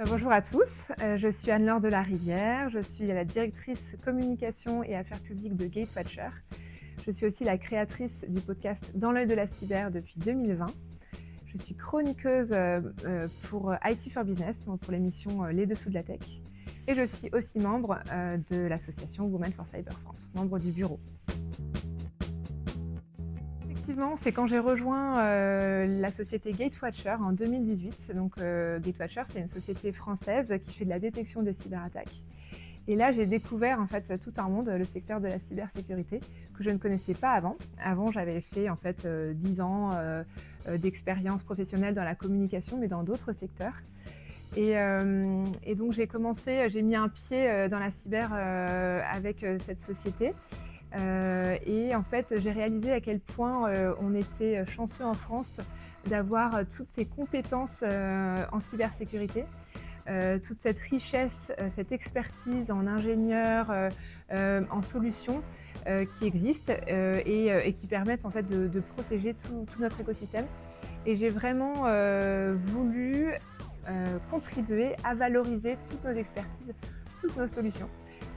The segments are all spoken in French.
Bonjour à tous, je suis Anne-Laure Delarivière, je suis la directrice communication et affaires publiques de Gatewatcher. Je suis aussi la créatrice du podcast Dans l'œil de la cyber depuis 2020. Je suis chroniqueuse pour IT for Business, donc pour l'émission Les Dessous de la Tech. Et je suis aussi membre de l'association Women for Cyber France, membre du bureau. Effectivement, c'est quand j'ai rejoint la société Gatewatcher en 2018. Donc Gatewatcher, c'est une société française qui fait de la détection des cyberattaques. Et là, j'ai découvert en fait tout un monde, le secteur de la cybersécurité, que je ne connaissais pas avant. Avant, j'avais fait en fait 10 ans d'expérience professionnelle dans la communication, mais dans d'autres secteurs. Et donc j'ai mis un pied dans la cyber avec cette société. Et en fait, j'ai réalisé à quel point on était chanceux en France d'avoir toutes ces compétences en cybersécurité, toute cette richesse, cette expertise en ingénieurs, en solutions qui existent et qui permettent en fait de protéger tout notre écosystème. Et j'ai vraiment voulu contribuer à valoriser toutes nos expertises, toutes nos solutions.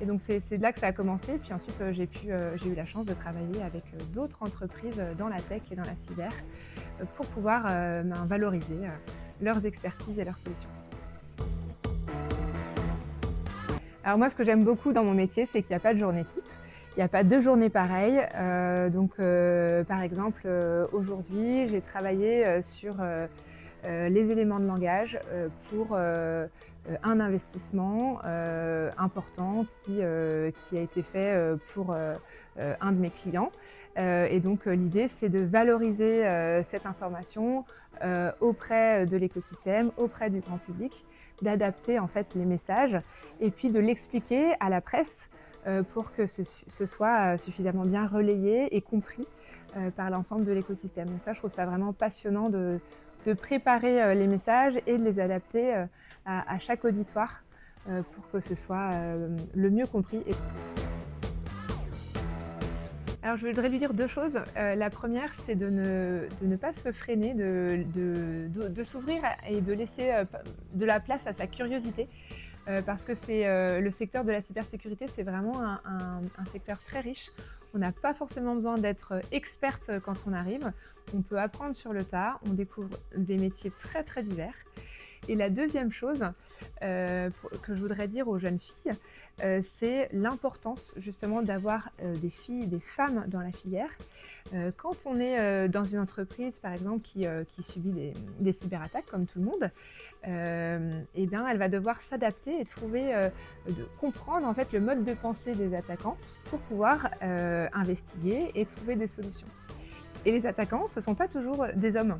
Et donc c'est de là que ça a commencé. Puis ensuite j'ai eu la chance de travailler avec d'autres entreprises dans la tech et dans la cyber pour pouvoir valoriser leurs expertises et leurs solutions. Alors moi, ce que j'aime beaucoup dans mon métier, c'est qu'il n'y a pas de journée type. Il n'y a pas deux journées pareilles. Par exemple, aujourd'hui, j'ai travaillé sur les éléments de langage pour un investissement important qui a été fait pour un de mes clients. Et donc l'idée, c'est de valoriser cette information auprès de l'écosystème, auprès du grand public, d'adapter en fait les messages et puis de l'expliquer à la presse pour que ce soit suffisamment bien relayé et compris par l'ensemble de l'écosystème. Donc ça, je trouve ça vraiment passionnant de préparer les messages et de les adapter à chaque auditoire pour que ce soit le mieux compris. Alors je voudrais lui dire deux choses. La première, c'est de ne pas se freiner, de s'ouvrir et de laisser de la place à sa curiosité. Parce que le secteur de la cybersécurité, c'est vraiment un secteur très riche. On n'a pas forcément besoin d'être experte quand on arrive. On peut apprendre sur le tas, on découvre des métiers très très divers. Et la deuxième chose que je voudrais dire aux jeunes filles, c'est l'importance justement d'avoir des filles, des femmes dans la filière. Quand on est dans une entreprise, par exemple, qui subit des cyberattaques, comme tout le monde, eh bien, elle va devoir s'adapter et comprendre en fait le mode de pensée des attaquants pour pouvoir investiguer et trouver des solutions. Et les attaquants, ce ne sont pas toujours des hommes,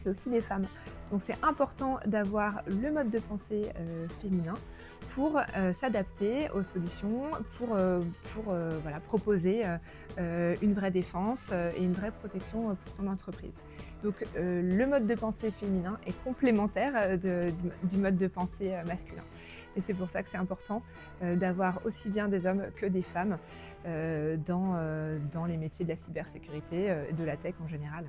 c'est aussi des femmes. Donc c'est important d'avoir le mode de pensée féminin pour s'adapter aux solutions, pour proposer une vraie défense et une vraie protection pour son entreprise. Donc le mode de pensée féminin est complémentaire du mode de pensée masculin. Et c'est pour ça que c'est important d'avoir aussi bien des hommes que des femmes dans les métiers de la cybersécurité et de la tech en général.